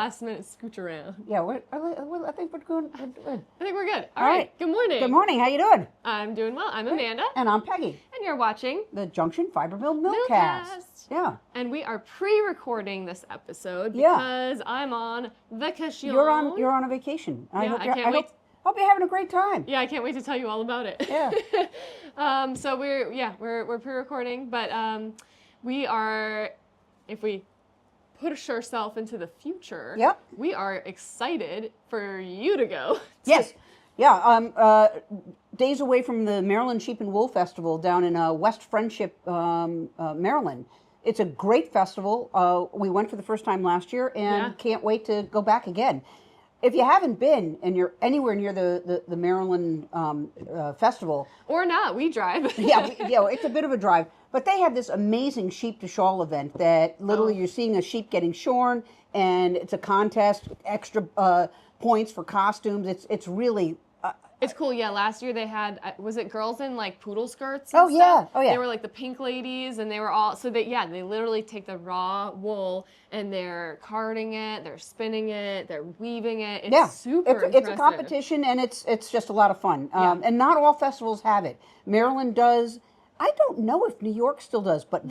last minute scooch around. Yeah, I think we're good. I think we're good. All right. Good morning. Good morning. How you doing? I'm doing well. I'm Amanda. And I'm Peggy. And you're watching the Junction Fiber Mill Millcast. Yeah. And we are pre-recording this episode because I'm on vacation. You're on a vacation. I can't wait. Hope you're having a great time. Yeah, I can't wait to tell you all about it. Yeah. So we're pre-recording, but we are, if we push ourselves into the future, we are excited for you to go. Yes. Yeah. Days away from the Maryland Sheep and Wool Festival down in West Friendship, Maryland. It's a great festival. We went for the first time last year and can't wait to go back again. If you haven't been and you're anywhere near the Maryland festival. Or not, we drive. It's a bit of a drive. But they have this amazing sheep to shawl event that literally you're seeing a sheep getting shorn, and it's a contest, extra points for costumes. It's really... It's cool. Yeah, last year they had, was it girls in like poodle skirts and stuff? Oh yeah. They were like the pink ladies, and they were all, so they literally take the raw wool and they're carding it, they're spinning it, they're weaving it. It's super impressive. It's a competition, and it's just a lot of fun. And not all festivals have it. Maryland does. I don't know if New York still does, but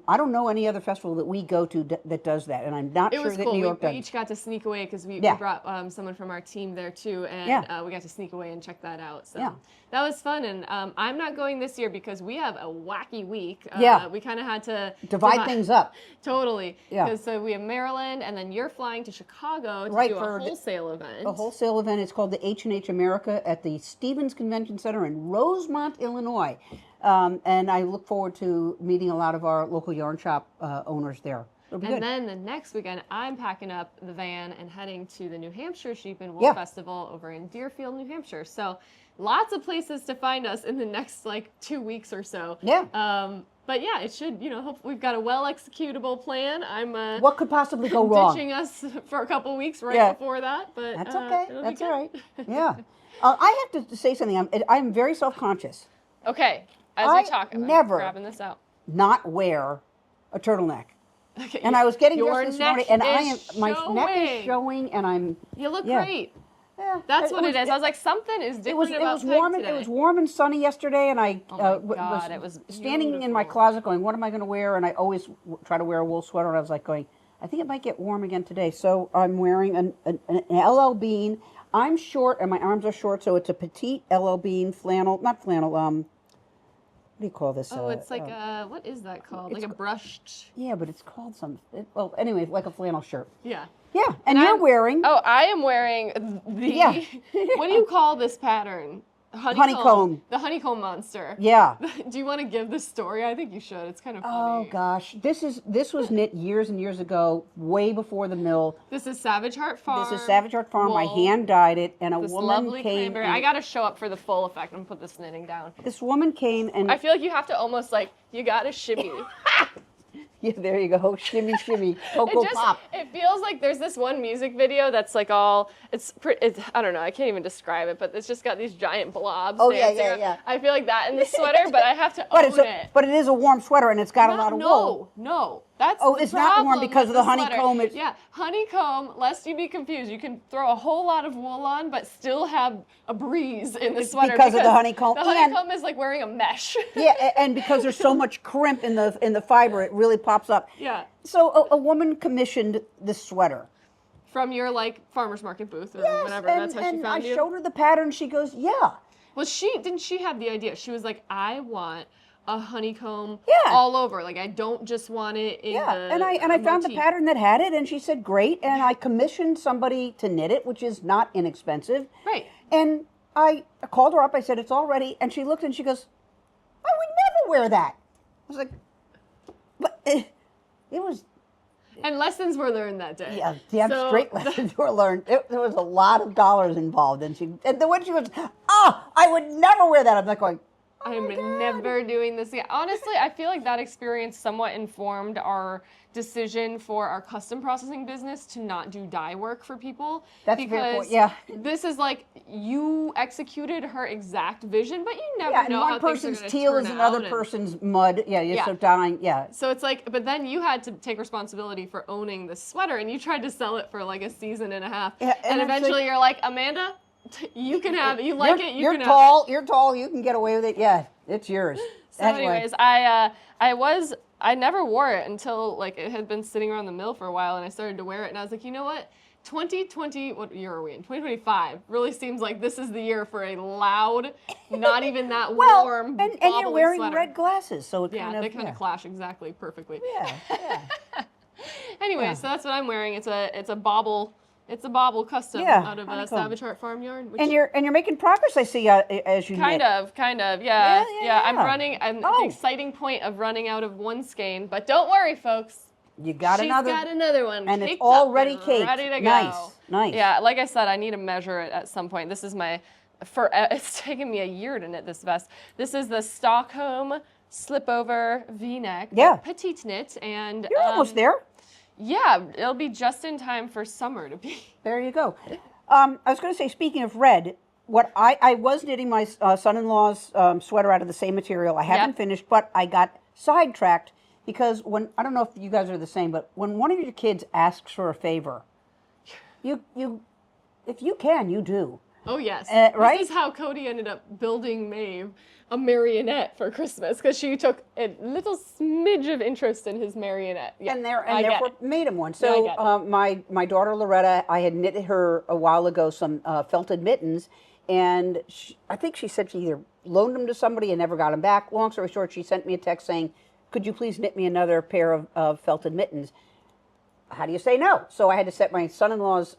I don't know any other festival that we go to that does that, and I'm not sure that New York does. We each got to sneak away because we brought someone from our team there too, and we got to sneak away and check that out. So that was fun, and I'm not going this year because we have a wacky week. We kind of had to divide things up. Totally. Because so we have Maryland, and then you're flying to Chicago to do a wholesale event. A wholesale event. It's called the H&H America at the Stevens Convention Center in Rosemont, Illinois. And I look forward to meeting a lot of our local yarn shop owners there. And then the next weekend, I'm packing up the van and heading to the New Hampshire Sheep and Wool Festival over in Deerfield, New Hampshire. So lots of places to find us in the next 2 weeks or so. But yeah, it should, hope we've got a well-executable plan. I'm what could possibly go wrong? Ditching us for a couple weeks before that, but that's okay. That's all right. Yeah. I have to say something. I'm very self-conscious. Okay. As we talk, I'm grabbing this out. Not wear a turtleneck. Okay, and I was getting dressed this morning, and my neck is showing, and I'm. You look great. Yeah, that's what it is. I was like, something is different about today. It was warm and sunny yesterday, and I was standing in my closet going, "What am I going to wear?" And I always try to wear a wool sweater, and I was like going, "I think it might get warm again today." So I'm wearing an LL Bean. I'm short, and my arms are short, so it's a petite LL Bean flannel, not flannel. What do you call this? Oh, it's like what is that called? Like a brushed... Yeah, but it's called well, anyway, like a flannel shirt. Yeah. Yeah, and you're wearing... Oh, I am wearing the... What do you call this pattern? Honeycomb. The honeycomb monster. Yeah. Do you want to give the story? I think you should. It's kind of funny. Oh gosh, this was knit years and years ago, way before the mill. This is Savage Heart Farm. This is Savage Heart Farm. Wool. I hand dyed it, and a woman came. I got to show up for the full effect. I'm gonna put this knitting down. This woman came, and I feel like you have to almost you got to shimmy. Yeah, there you go. Shimmy, shimmy, Cocoa Pop. It feels like there's this one music video that's I don't know, I can't even describe it, but it's just got these giant blobs dancing. Yeah. I feel like that in the sweater, but I have to own it. But it is a warm sweater, and it's got a lot of wool. No. That's it's not warm because of the honeycomb. Honeycomb, lest you be confused, you can throw a whole lot of wool on, but still have a breeze in the sweater. Because of the honeycomb. The honeycomb is like wearing a mesh. Yeah, and because there's so much crimp in the fiber, it really pops up. Yeah. So a woman commissioned this sweater. From your farmer's market booth or whatever. That's how she found you. I showed her the pattern. She goes, yeah. Well, didn't she have the idea? She was like, I want a honeycomb all over. I don't just want it in and I found the pattern that had it, and she said great, and I commissioned somebody to knit it, which is not inexpensive. Right. And I called her up. I said it's all ready, and she looked and she goes, I would never wear that. I was like, but it was. And lessons were learned that day. Yeah, damn straight lessons were learned. There was a lot of dollars involved, and when she goes, I would never wear that. I'm like going, I'm never doing this again. Honestly, I feel like that experience somewhat informed our decision for our custom processing business to not do dye work for people. That's a fair point. Yeah. This is like you executed her exact vision, but you never Yeah, and know one how things are person's going to teal turn is out. another person's mud. Yeah, you're so dying. Yeah. So it's like, but then you had to take responsibility for owning the sweater, and you tried to sell it for like a season and a half. Yeah, and eventually you're like, Amanda, you can have it. You like it, you you're can tall, have it. You're tall, you can get away with it. Yeah, it's yours. So anyways, I never wore it until like it had been sitting around the mill for a while, and I started to wear it, and I was like, you know what? 2020, what year are we in? 2025 really seems like this is the year for a loud, not even that warm, and you're wearing sweater. red glasses, so it they kind of clash exactly perfectly. Yeah. Anyway, so that's what I'm wearing. It's a bobble custom out of a Savage Heart Farm yarn. Which and you're making progress, I see, as you kind knit. of, yeah. I'm at the exciting point of running out of one skein, but don't worry, folks. You got another. She's got another one, and it's already caked, ready to go. Nice. Yeah, like I said, I need to measure it at some point. This is it's taken me a year to knit this vest. This is the Stockholm slip-over V-neck, petite knit, and you're almost there. Yeah, it'll be just in time for summer to be. There you go. I was going to say, speaking of red, what I was knitting my son-in-law's sweater out of the same material. I haven't finished, but I got sidetracked. Because I don't know if you guys are the same, but when one of your kids asks for a favor, if you can, you do. Oh, yes. Right? This is how Cody ended up building Maeve a marionette for Christmas, because she took a little smidge of interest in his marionette. Yeah, and therefore made him one. So my daughter Loretta, I had knitted her a while ago some felted mittens, and I think she said she either loaned them to somebody and never got them back. Long story short, she sent me a text saying, could you please knit me another pair of felted mittens? How do you say no? So I had to set my son-in-law's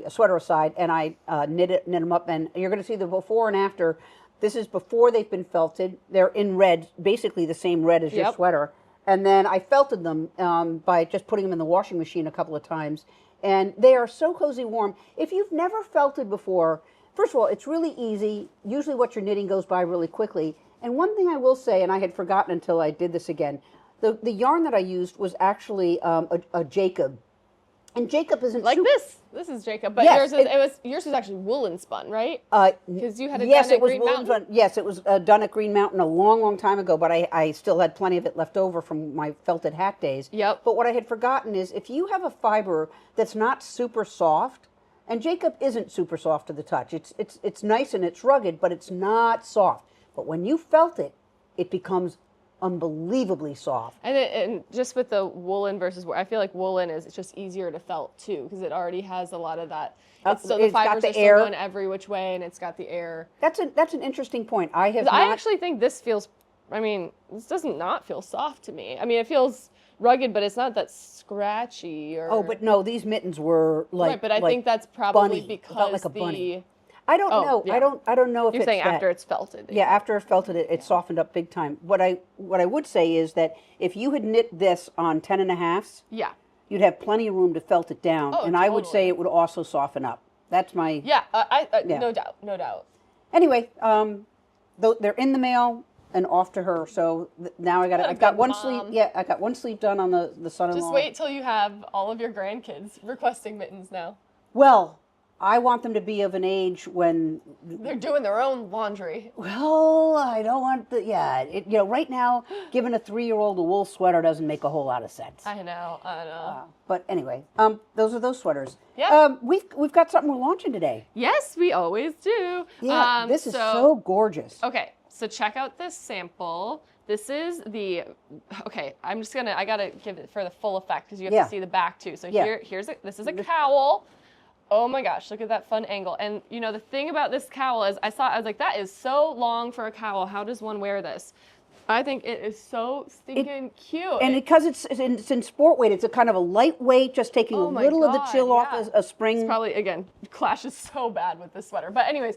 sweater aside, and I knit them up. And you're going to see the before and after. This is before they've been felted. They're in red, basically the same red as your sweater. And then I felted them by just putting them in the washing machine a couple of times. And they are so cozy warm. If you've never felted before, first of all, it's really easy. Usually what you're knitting goes by really quickly. And one thing I will say, and I had forgotten until I did this again, the yarn that I used was actually a Jacob. And Jacob isn't like this. This is Jacob, but yours was actually woolen spun, right? Because you had it done at Green Mountain. Yes, it was done at Green Mountain a long, long time ago, but I still had plenty of it left over from my felted hat days. Yep. But what I had forgotten is if you have a fiber that's not super soft, and Jacob isn't super soft to the touch. It's nice and it's rugged, but it's not soft. But when you felt it, it becomes unbelievably soft. And just with the woolen versus, I feel like woolen is just easier to felt too, because it already has a lot of that. So the fibers are still going every which way, and it's got the air. That's an interesting point. I actually think this feels. This does not feel soft to me. It feels rugged, but it's not that scratchy. But no, these mittens were like. Right, but I think that's probably bunny. because it felt like a bunny. I don't know. Yeah. I don't know if you're it's saying after it's felted. Yeah, after it felted, it softened up big time. What I would say is that if you had knit this on 10.5s, you'd have plenty of room to felt it down, and I would say it would also soften up. That's my no doubt. Anyway, they're in the mail and off to her. So now I've got one sleeve. Yeah, I got one sleeve done on the son-in-law. Just wait till you have all of your grandkids requesting mittens now. Well, I want them to be of an age when they're doing their own laundry. Well, I don't want right now, giving a 3-year-old a wool sweater doesn't make a whole lot of sense. I know. But anyway, those are those sweaters. Yeah. We've got something we're launching today. Yes, we always do. Yeah, this is so gorgeous. Okay, so check out this sample. This is I gotta give it for the full effect because you have to see the back too. So this is a cowl. Oh my gosh, look at that fun angle. And the thing about this cowl is I was like, that is so long for a cowl. How does one wear this? I think it is so stinking cute. And because it's in sport weight, it's a kind of a lightweight, just taking a little of the chill off a spring. It's probably, again, clashes so bad with this sweater. But anyways,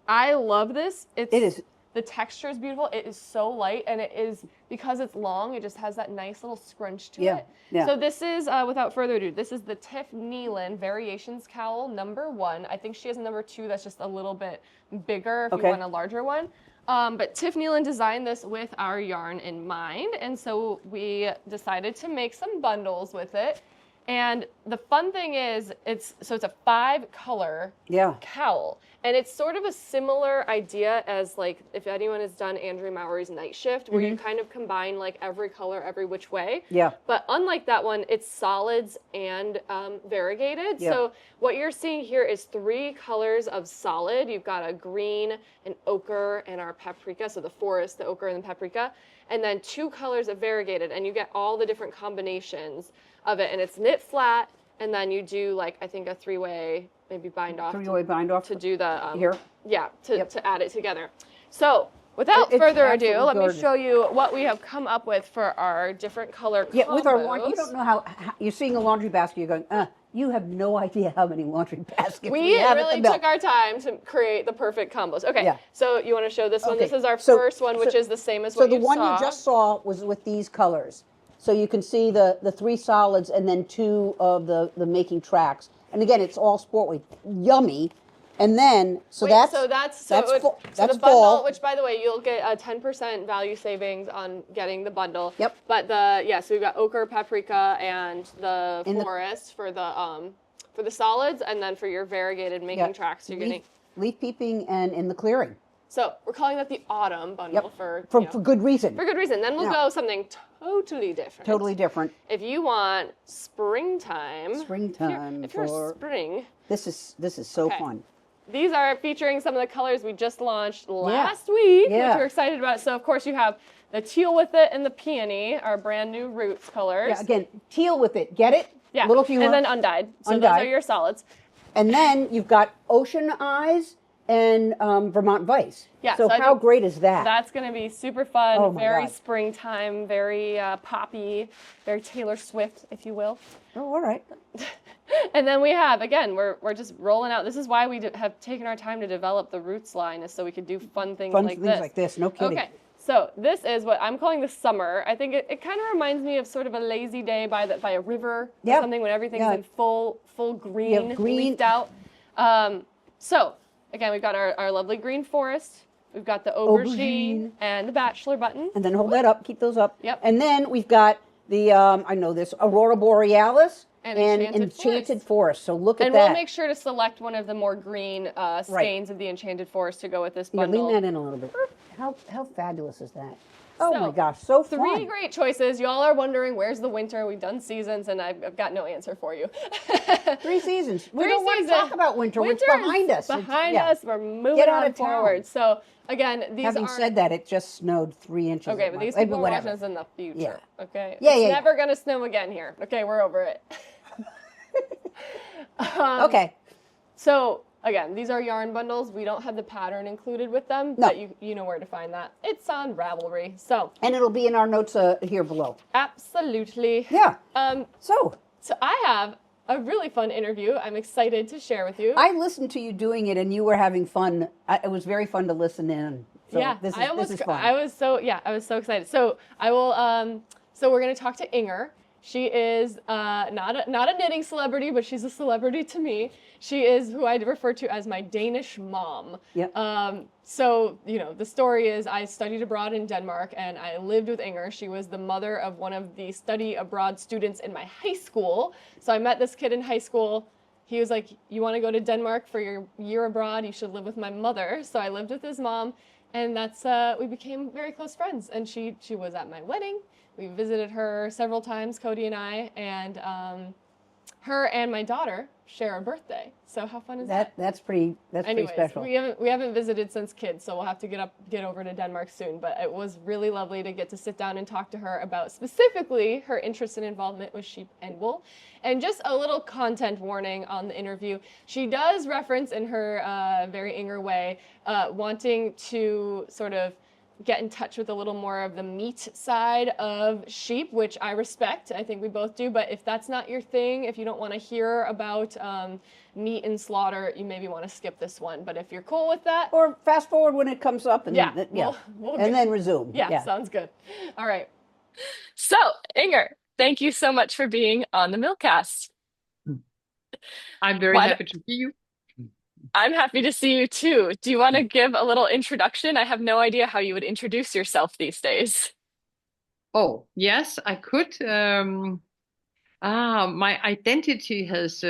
I love this. It is. The texture is beautiful. It is so light, and it is, because it's long, it just has that nice little scrunch to it. Yeah. So this is, without further ado, this is the Tiff Nealon Variations Cowl #1. I think she has a #2 that's just a little bit bigger if you want a larger one. But Tiff Nealon designed this with our yarn in mind, and so we decided to make some bundles with it. And the fun thing is, it's a 5-color cowl, and it's sort of a similar idea as like if anyone has done Andrew Mowry's Night Shift, where you kind of combine like every color every which way. Yeah. But unlike that one, it's solids and variegated. Yeah. So what you're seeing here is 3 colors of solid. You've got a green, an ochre, and our paprika. So the forest, the ochre, and the paprika, and then 2 colors of variegated, and you get all the different combinations of it, and it's knit flat, and then you do like I think a 3-way maybe bind off. 3-way bind off to do the here. Yeah, to add it together. So without further ado, let me show you what we have come up with for our different color combos. Yeah, with our laundry, you don't know how you're seeing a laundry basket. You're going, you have no idea how many laundry baskets we have really at the mill. took our time to create the perfect combos. Okay, so you want to show this one? This is our first one, which is the same as what you saw. So the one you just saw was with these colors. So you can see the 3 solids and then 2 of the making tracks. And again, it's all sport weight. Yummy. And then, that's the bundle, fall. which by the way, you'll get a 10% value savings on getting the bundle. Yep. But so we've got ochre, paprika, and the forest for the solids, and then for your variegated making tracks, you're getting leaf peeping and in the clearing. So we're calling that the autumn bundle for good reason. For good reason. Then we'll go something totally different. Totally different. If you want springtime. If you're spring. This is so fun. These are featuring some of the colors we just launched last week, which we're excited about. So of course you have the teal with it and the peony, our brand new roots colors. Yeah, again, teal with it. Get it? Yeah. Little fewer. And then undyed. So those are your solids. And then you've got Ocean Eyes and Vermont Vice. Yeah, so how great is that? That's going to be super fun, oh my very God. Springtime, very poppy, very Taylor Swift, if you will. Oh, all right. And then we have, again, we're just rolling out. This is why we have taken our time to develop the Roots line, is so we could do fun things like this. No kidding. Okay, so this is what I'm calling the summer. I think it kind of reminds me of sort of a lazy day by a river or something when everything's in full green, leafed out. So again, we've got our lovely green forest. We've got the aubergine and the bachelor button. And then hold that up. Keep those up. Yep. And then we've got the, I know this, Aurora Borealis and Enchanted Forest. So look at that. And we'll make sure to select one of the more green skeins of the Enchanted Forest to go with this bundle. Lean that in a little bit. How fabulous is that? Oh my gosh, so fun. 3 great choices. Y'all are wondering, where's the winter? We've done seasons, and I've got no answer for you. 3 seasons. We don't want to talk about winter. It's behind us. Behind us. We're moving on forward. So, again, these Having said that, it just snowed 3 inches. Okay, but these people are watching us in the future. Yeah. Okay? It's never going to snow again here. Okay, we're over it. Okay. So, again, these are yarn bundles. We don't have the pattern included with them, but you know where to find that. It's on Ravelry. So, and it'll be in our notes here below. Absolutely. Yeah. So I have a really fun interview I'm excited to share with you. I listened to you doing it, and you were having fun. It was very fun to listen in. So this is fun. I was so excited. So I will. So we're going to talk to Inger. She is not a knitting celebrity, but she's a celebrity to me. She is who I refer to as my Danish mom. Yep. So, the story is I studied abroad in Denmark, and I lived with Inger. She was the mother of one of the study abroad students in my high school. So I met this kid in high school. He was like, you want to go to Denmark for your year abroad? You should live with my mother. So I lived with his mom, and we became very close friends. And she was at my wedding. We visited her several times, Cody and I, and her and my daughter share a birthday. So how fun is that? That's pretty special. We haven't visited since kids, so we'll have to get over to Denmark soon. But it was really lovely to get to sit down and talk to her about specifically her interest and involvement with sheep and wool. And just a little content warning on the interview. She does reference in her very Inger way wanting to sort of get in touch with a little more of the meat side of sheep, which I respect. I think we both do. But if that's not your thing, if you don't want to hear about meat and slaughter, you maybe want to skip this one. But if you're cool with that, or fast forward when it comes up, and then resume. Yeah, sounds good. All right. So, Inger, thank you so much for being on the Millcast. I'm very happy to be you. I'm happy to see you too. Do you want to give a little introduction? I have no idea how you would introduce yourself these days. Oh, yes, I could. My identity has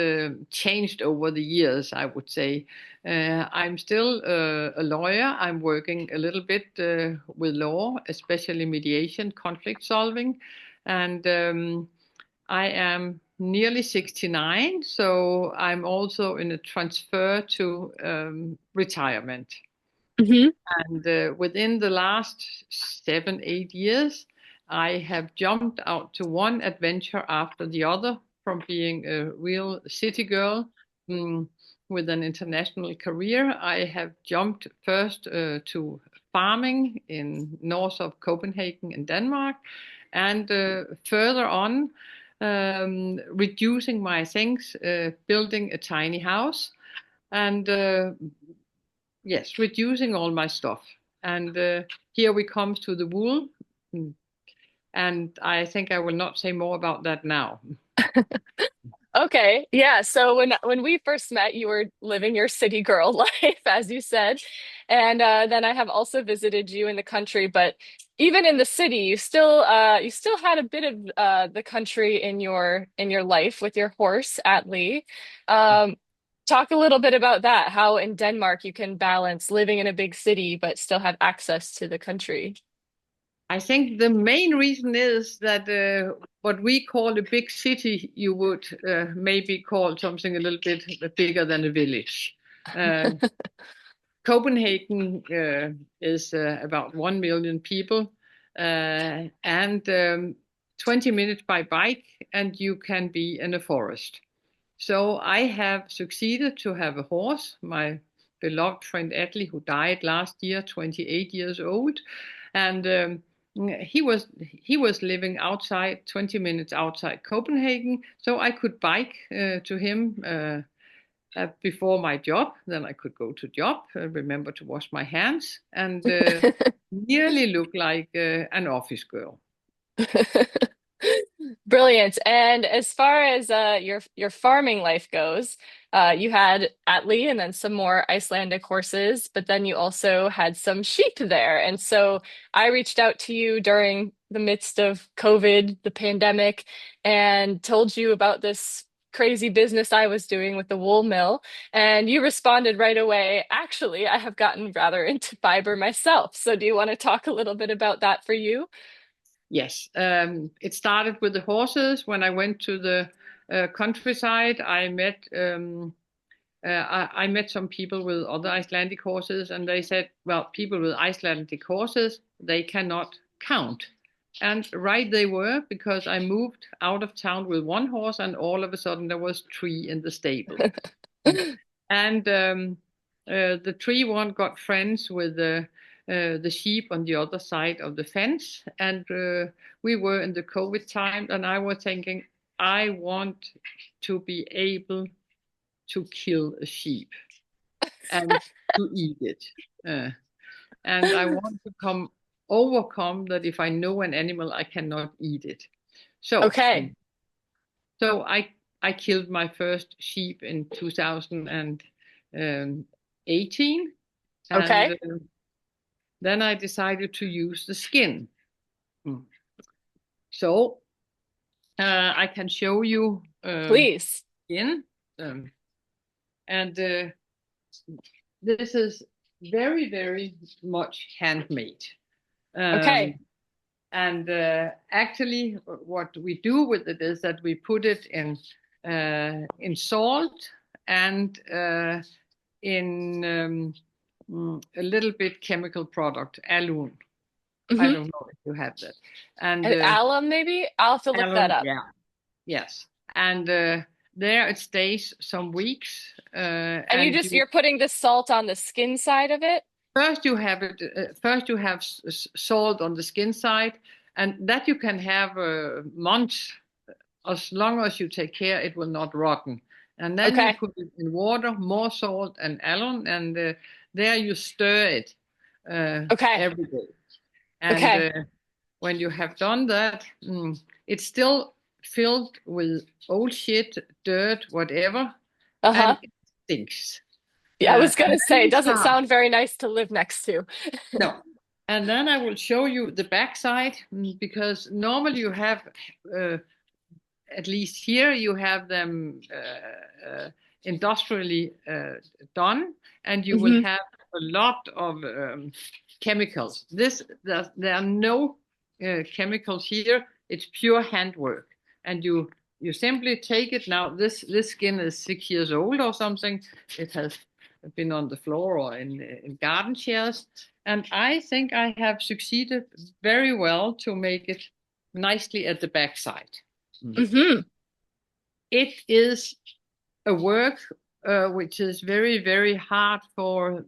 changed over the years, I would say. I'm still a lawyer. I'm working a little bit with law, especially mediation, conflict solving. And I am nearly 69, so I'm also in a transfer to retirement. Hmm. And within the last 7, 8 years, I have jumped out to one adventure after the other, from being a real city girl with an international career. I have jumped first to farming in north of Copenhagen in Denmark, and further on, reducing my things, building a tiny house, and yes, reducing all my stuff. And here we come to the wool. And I think I will not say more about that now. Okay. Yeah. So when we first met, you were living your city girl life, as you said. And then I have also visited you in the country, but even in the city, you still had a bit of the country in your life with your horse Atlee. Um, Talk a little bit about that, how in Denmark you can balance living in a big city but still have access to the country. I think the main reason is that what we call a big city, you would maybe call something a little bit bigger than a village. Uh, Copenhagen is about 1 million people, and 20 minutes by bike, and you can be in a forest. So I have succeeded to have a horse, my beloved friend Atlee, who died last year, 28 years old, and he was living outside, 20 minutes outside Copenhagen, so I could bike to him before my job. Then I could go to job, remember to wash my hands, and nearly look like an office girl. Brilliant. And as far as your farming life goes, you had Atlee and then some more Icelandic horses, but then you also had some sheep there. And so I reached out to you during the midst of COVID, the pandemic, and told you about this crazy business I was doing with the wool mill. And you responded right away, actually, I have gotten rather into fiber myself. So do you want to talk a little bit about that for you? Yes, it started with the horses. When I went to the countryside, I met some people with other Icelandic horses, and they said, "Well, people with Icelandic horses, they cannot count." And right they were, because I moved out of town with one horse, and all of a sudden there was three in the stable. And the tree one got friends with the sheep on the other side of the fence. And we were in the COVID time, and I was thinking, I want to be able to kill a sheep and to eat it. And I want to overcome that if I know an animal, I cannot eat it. So, Okay. so I killed my first sheep in 2018, and Okay. then I decided to use the skin. So I can show you Please. skin, and this is very, very much handmade. Okay. And actually, what we do with it is that we put it in salt and in a little bit chemical product, alum. I Hmm. don't know if you have that. And And alum, maybe? I'll have to look that alum, up. yeah, yes. And there it stays some weeks. And And you're putting the salt on the skin side of it? first you have it. First you have salt on the skin side, and that you can have months. As long as you take care, it will not rotten. And then you Okay. put it in water, more salt and alum, and there you stir it Okay. every day. And Okay. when you have done that, it's still filled with old shit, dirt, whatever, and Uh-huh. it stinks. Yeah, I was gonna And then say, you it doesn't start. sound very nice to live next to. No. And then I will show you the backside, because normally you have, at least here, you have them industrially done, and you will Hmm. have a lot of chemicals. There are no chemicals here. It's pure handwork, and you simply take it. Now this skin is 6 years old or something. It has been on the floor or in garden chairs, and I think I have succeeded very well to make it nicely at the backside. Hmm. It is a work which is very, very hard for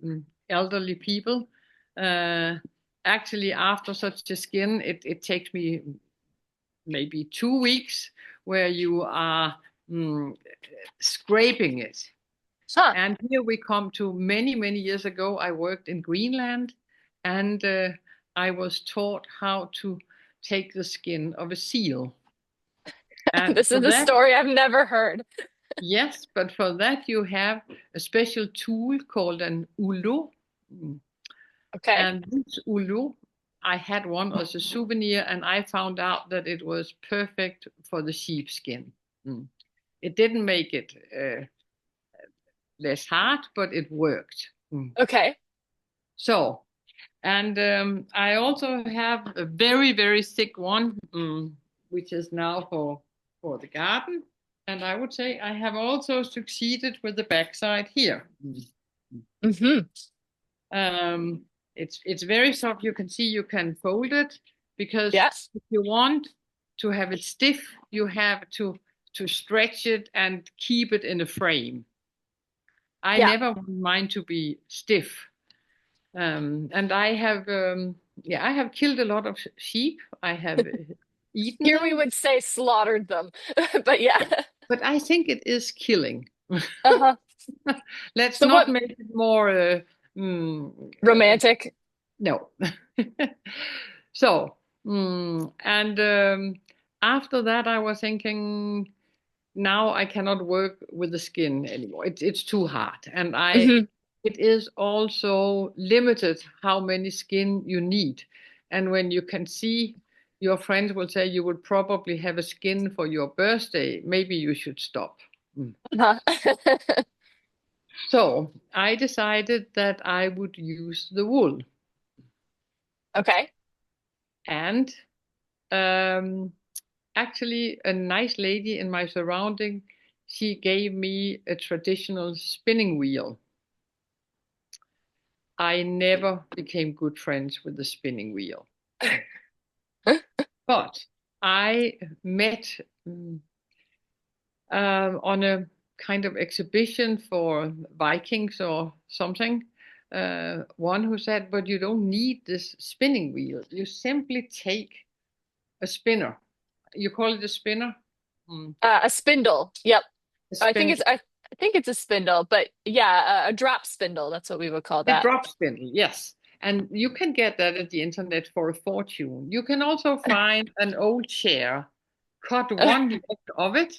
elderly people. Actually, after such a skin, it takes me maybe 2 weeks where you are scraping it. Huh. And here we come to many, many years ago. I worked in Greenland, and I was taught how to take the skin of a seal. And This for is a that, story I've never heard. yes, but for that you have a special tool called an ulo. Okay. And this ulo, I had one as a souvenir, and I found out that it was perfect for the sheepskin. It didn't make it less hard, but it worked. Okay. So, and I also have a very, very thick one, which is now for the garden. And I would say I have also succeeded with the backside here. Hmm. It's very soft. You can see you can fold it, because Yes. if you want to have it stiff, you have to stretch it and keep it in a frame. I Yeah. never want mine to be stiff. And I have killed a lot of sheep. I have eaten Here we them, would say slaughtered them, but yeah. but I think it is killing. Uh-huh. Let's So not what make it more romantic? no. So, and after that, I was thinking, now I cannot work with the skin anymore. It's too hard, and Hmm. it is also limited how many skin you need. And when you can see your friends will say you would probably have a skin for your birthday, maybe you should stop. Uh-huh. So I decided that I would use the wool. Okay. And actually, a nice lady in my surrounding, she gave me a traditional spinning wheel. I never became good friends with the spinning wheel. But I met on a kind of exhibition for Vikings or something, one who said, but you don't need this spinning wheel. You simply take a spinner. You call it a spinner? A spindle. Yep. A I think it's spindle. I think it's a spindle, but yeah, a drop spindle. That's what we would call A that. drop spindle, yes. And you can get that at the internet for a fortune. You can also find an old chair, cut one leg of it,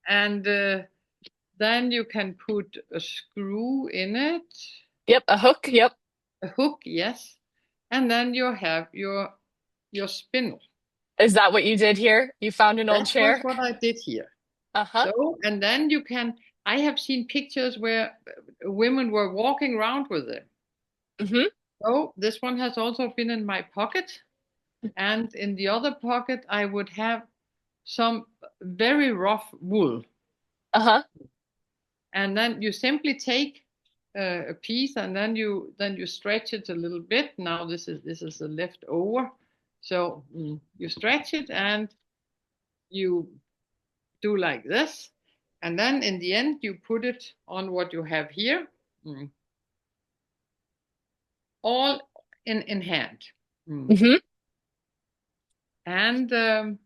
and then you can put a screw in it, Yep, a hook. Yep. a hook, yes, and then you have your spindle. Is that what you did here? You found an old That was chair? what I did here. Uh-huh. So, and then you can, I have seen pictures where women were walking around with it. Hmm. So this one has also been in my pocket. And in the other pocket, I would have some very rough wool. Uh-huh. And then you simply take a piece, and then you stretch it a little bit. Now this is the leftover. So you stretch it and you do like this. And then in the end, you put it on what you have here. All in hand. Hmm. And then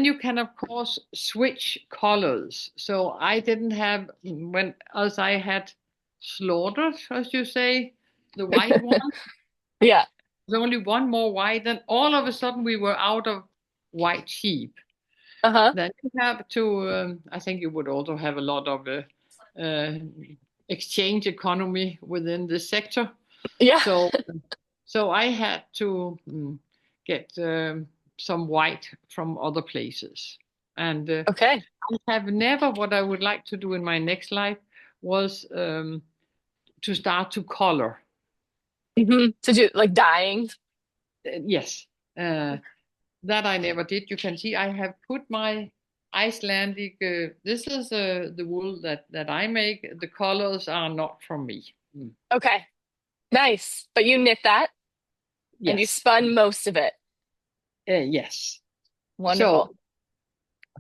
you can of course switch colors. So I didn't have, as I had slaughtered, as you say, the white one. Yeah. There's only one more white, and all of a sudden we were out of white sheep. Uh-huh. Then you have to, I think you would also have a lot of exchange economy within the sector. Yeah. So I had to get some white from other places. And Okay. I have never, what I would like to do in my next life was to start to color. To do like dyeing. Yes, that I never did. You can see I have put my Icelandic, this is the wool that I make. The colors are not from me. Okay. Nice. But you knit that and you Yes. spun most of it. Yes. Wonderful. So,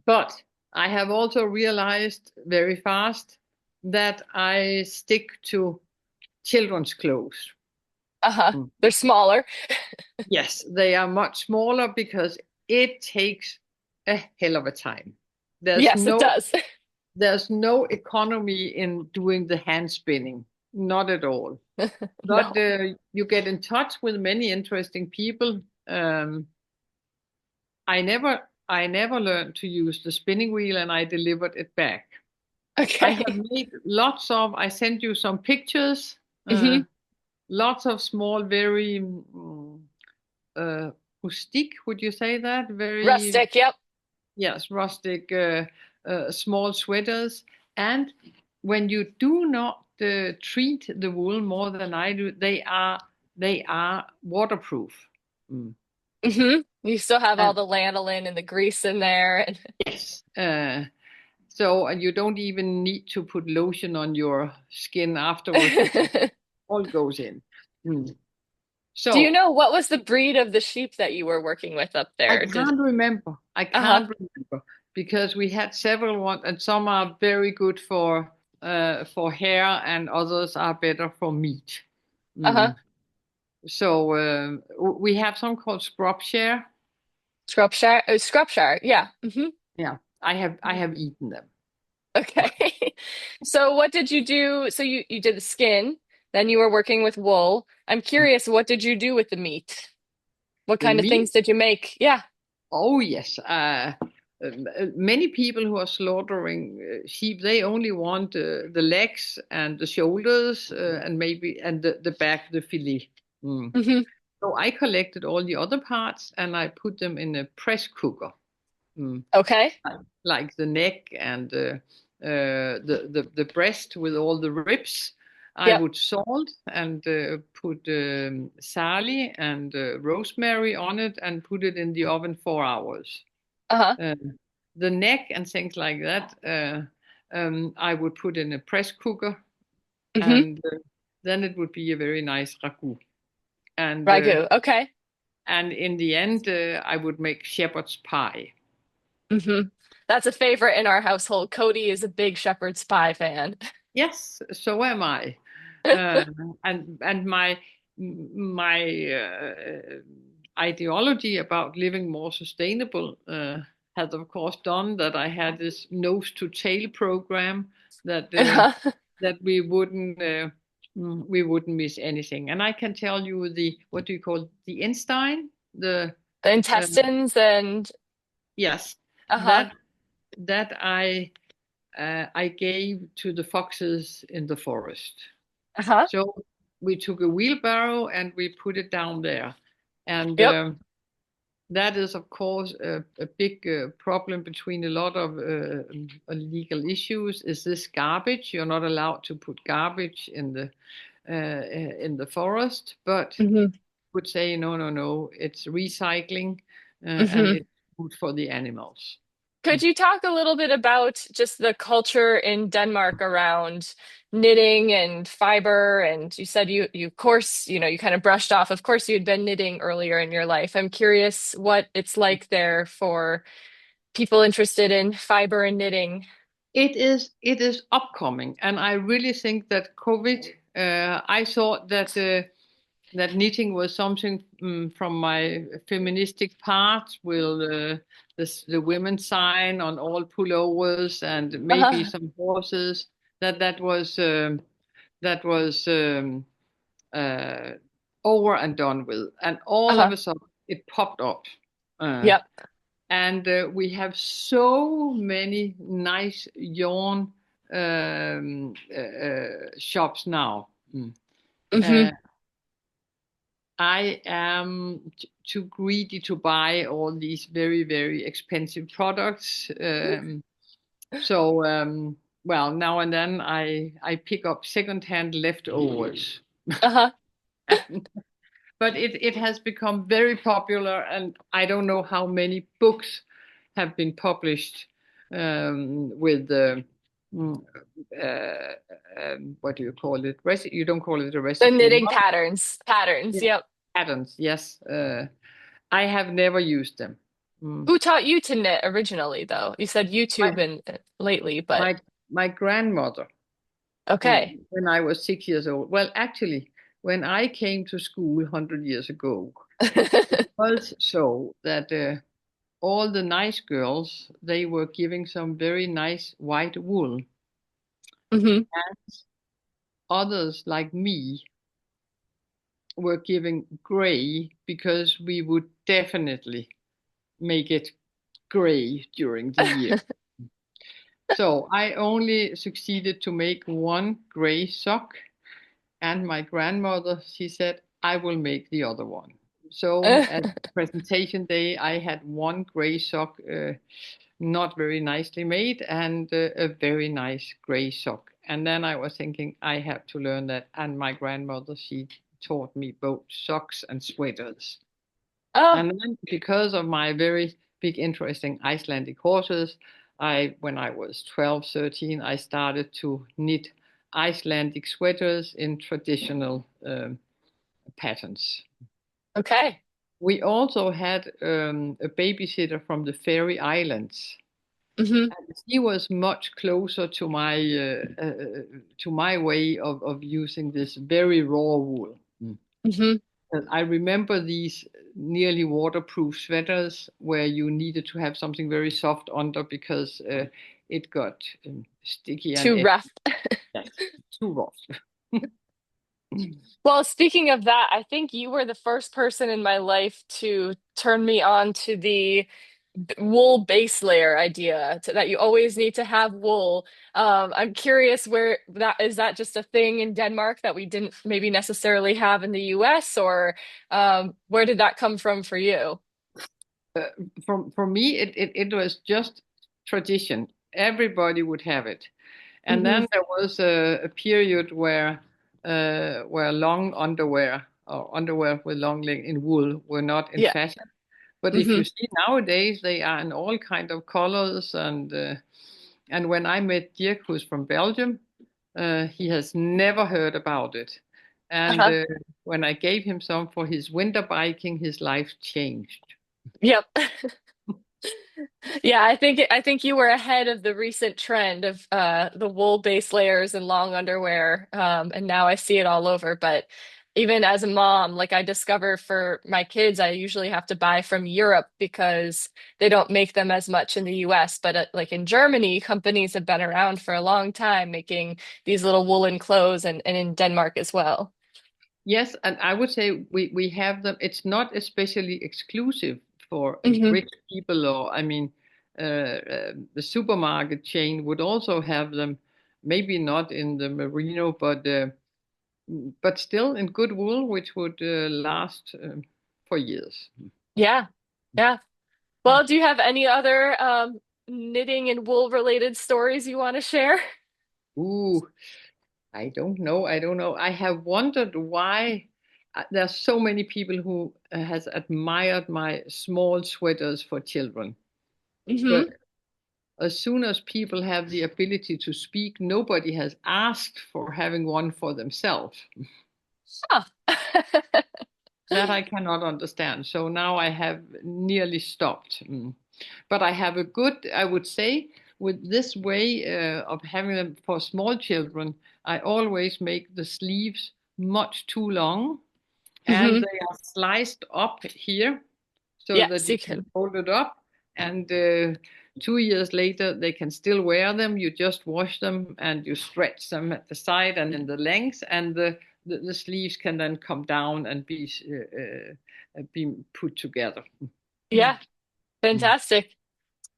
but I have also realized very fast that I stick to children's clothes. They're smaller. Yes, they are much smaller because it takes a hell of a time. Yes, it does. There's no economy in doing the hand spinning, not at all. But No. you get in touch with many interesting people. I never learned to use the spinning wheel, and I delivered it back. Okay. I have made lots of. I sent you some pictures. Lots of small, very rustic. Would you say that? Very rustic. Yep. Yes, rustic, small sweaters. And when you do not treat the wool more than I do, they are waterproof. You still have all And the lanolin and the grease in there. yes. So and you don't even need to put lotion on your skin afterwards because it all goes in. So Do you know what was the breed of the sheep that you were working with up I there? can't remember. I can't remember because we had several ones, and some are very good for hair, and others are better for meat. So we have some called Shropshire. Shropshire. Yeah. Yeah, I have eaten them. Okay. So what did you do? So you did the skin, then you were working with wool. I'm curious, what did you do with the meat? What The kind of meat. things did you make? Yeah. Oh yes. Many people who are slaughtering sheep, they only want the legs and the shoulders and maybe the back, the fillet. So I collected all the other parts and I put them in a press cooker. Okay. Like the neck and the breast with all the ribs. I Yep. would salt and put sali and rosemary on it and put it in the oven 4 hours. The neck and things like that, I would put in a press cooker, and then it would be a very nice ragu. And Ragu. Okay. and in the end, I would make shepherd's pie. That's a favorite in our household. Cody is a big shepherd's pie fan. Yes, so am I. And my ideology about living more sustainable has of course done that I had this nose to tail program that that we wouldn't miss anything. And I can tell you the what do you call the intestine The uh, intestines and yes uh-huh. that I gave to the foxes in the forest. Uh-huh. So we took a wheelbarrow and we put it down there. And Yep. that is, of course, a big problem between a lot of legal issues. Is this garbage? You're not allowed to put garbage in the forest, but would say no, it's recycling and it's food for the animals. Could you talk a little bit about just the culture in Denmark around knitting and fiber? And you said you of course, you kind of brushed off. Of course, you'd been knitting earlier in your life. I'm curious what it's like there for people interested in fiber and knitting. It is upcoming, and I really think that COVID. I thought that that knitting was something from my feministic part. Will the women sign on all pullovers and maybe some horses? That was over and done with, and all of a sudden it popped up. Yep. And we have so many nice yarn shops now. I am too greedy to buy all these very, very expensive products. Well, now and then I pick up secondhand leftovers. But it has become very popular, and I don't know how many books have been published with the what do you call it? You don't call it a recipe. The knitting patterns. Yeah. Yep. Patterns, yes. I have never used them. Who taught you to knit originally, though? You said YouTube and lately, but my grandmother. okay. When I was 6 years old. Well, actually, when I came to school 100 years ago, it was so that all the nice girls, they were giving some very nice white wool. And others like me were giving gray, because we would definitely make it gray during the year. So I only succeeded to make one gray sock, and my grandmother, she said, I will make the other one. So at presentation day, I had one gray sock, not very nicely made, and a very nice gray sock. And then I was thinking, I have to learn that. And my grandmother, she taught me both socks and sweaters. And then, because of my very big interest in Icelandic horses, when I was 12, 13, I started to knit Icelandic sweaters in traditional patterns. Okay. We also had a babysitter from the Faroe Islands. And he was much closer to my way of using this very raw wool. And I remember these nearly waterproof sweaters where you needed to have something very soft under, because it got sticky and too rough. Yes, too rough. Well, speaking of that, I think you were the first person in my life to turn me on to the wool base layer idea, that you always need to have wool. I'm curious, where that just a thing in Denmark that we didn't maybe necessarily have in the US, or where did that come from for you? For me, it was just tradition. Everybody would have it. And then there was a period where long underwear, or underwear with long leg in wool, were not in fashion. But if you see nowadays, they are in all kind of colors. And when I met Dirk, who's from Belgium, he has never heard about it. And when I gave him some for his winter biking, his life changed. Yep. Yeah, I think you were ahead of the recent trend of the wool base layers and long underwear, and now I see it all over. But even as a mom, like, I discover for my kids, I usually have to buy from Europe because they don't make them as much in the US. But like in Germany, companies have been around for a long time making these little woolen clothes, and in Denmark as well. Yes, and I would say we have them. It's not especially exclusive for rich people, or I mean, the supermarket chain would also have them. Maybe not in the merino, but still in good wool, which would last for years. Yeah, yeah. Well, do you have any other knitting and wool related stories you want to share? Ooh, I don't know. I have wondered why there are so many people who has admired my small sweaters for children. But as soon as people have the ability to speak, nobody has asked for having one for themselves. Huh. That I cannot understand. So now I have nearly stopped. But I have I would say, with this way of having them for small children, I always make the sleeves much too long, and they are sliced up here so Yeah, that so you you can can. fold it up. And 2 years later, they can still wear them. You just wash them and you stretch them at the side and in the length, and the sleeves can then come down and be put together. Yeah, fantastic.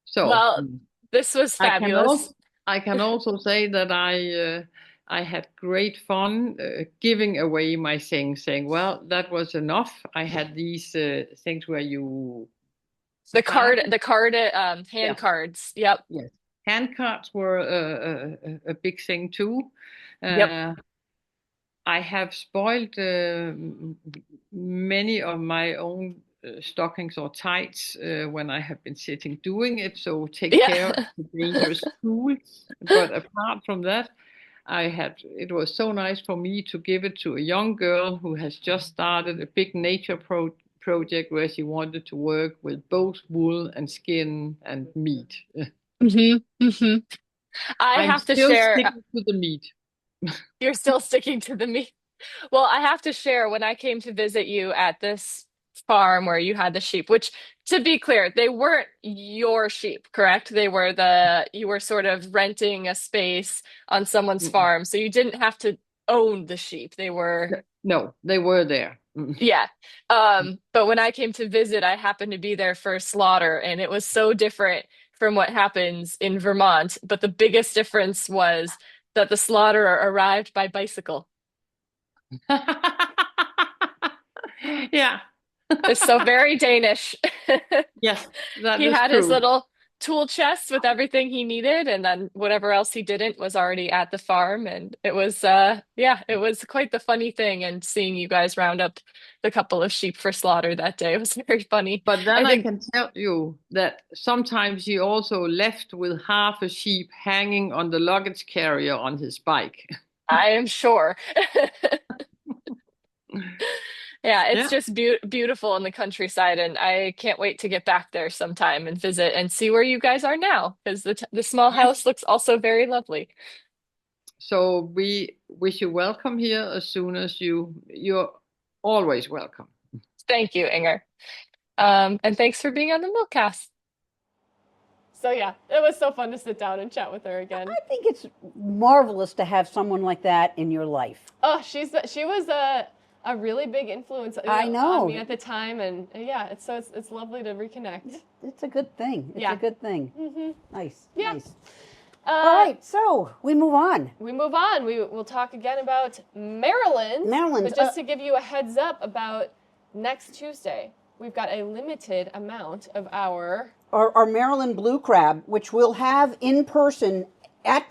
So Well, this was I can fabulous. I can also say that I had great fun giving away my things, saying, well, that was enough. I had these things where you started. Hand Yeah. cards. Yep. Yes. Hand cards were a big thing too. Yep. I have spoiled many of my own stockings or tights when I have been sitting doing it. So take care of Yeah. the dangerous tool. But apart from that, it was so nice for me to give it to a young girl who has just started a big nature project where she wanted to work with both wool and skin and meat. hmm hmm I I'm have to still share. sticking to the meat. You're still sticking to the meat. Well, I have to share when I came to visit you at this farm where you had the sheep, which to be clear, they weren't your sheep, correct? You were sort of renting a space on someone's Mm-mm. farm, so you didn't have to own the sheep. They were, No, they were there. Mm-mm. yeah. But when I came to visit, I happened to be there for slaughter, and it was so different from what happens in Vermont. But the biggest difference was that the slaughter arrived by bicycle. Yeah. It's so very Danish. Yes, that He is had his true. little tool chest with everything he needed, and then whatever else he didn't was already at the farm. And it was, yeah, it was quite the funny thing. And seeing you guys round up the couple of sheep for slaughter that day was very funny. But then I I think can tell you that sometimes he also left with half a sheep hanging on the luggage carrier on his bike. I am sure. Yeah, it's Yeah. just beautiful in the countryside, and I can't wait to get back there sometime and visit and see where you guys are now, because the small Yes. house looks also very lovely. So we wish you welcome here as soon as you're always welcome. Thank you, Inger. And thanks for being on the Millcast. So yeah, it was so fun to sit down and chat with her again. I think it's marvelous to have someone like that in your life. Oh, she was a really big influence, I know. on me at the time, and yeah, it's lovely to reconnect. It's a good thing. It's Yeah. a good thing. Mm-hmm. Nice. Yeah. Nice. All right, so we move on. We move on. We'll talk again about Maryland. Maryland. But just to give you a heads up about next Tuesday, we've got a limited amount of our Maryland blue crab, which we'll have in person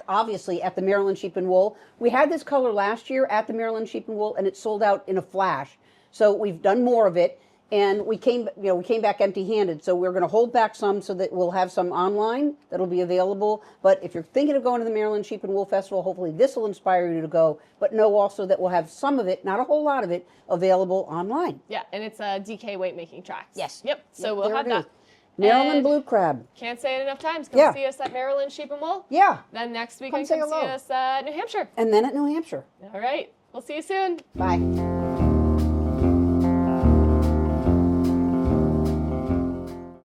obviously at the Maryland Sheep and Wool. We had this color last year at the Maryland Sheep and Wool, and it sold out in a flash. So we've done more of it, and we came back empty-handed. So we're going to hold back some so that we'll have some online that'll be available. But if you're thinking of going to the Maryland Sheep and Wool Festival, hopefully this will inspire you to go. But know also that we'll have some of it, not a whole lot of it, available online. Yeah, and it's a DK weight making tracks. Yes. Yep. So Yep, we'll there have it that. is. Maryland And blue crab. Can't say it enough times. Come Yeah. see us at Maryland Sheep and Wool. Yeah. Then next week Come come say see hello. us at New Hampshire. And then at New Hampshire. All right. We'll see you soon. Bye.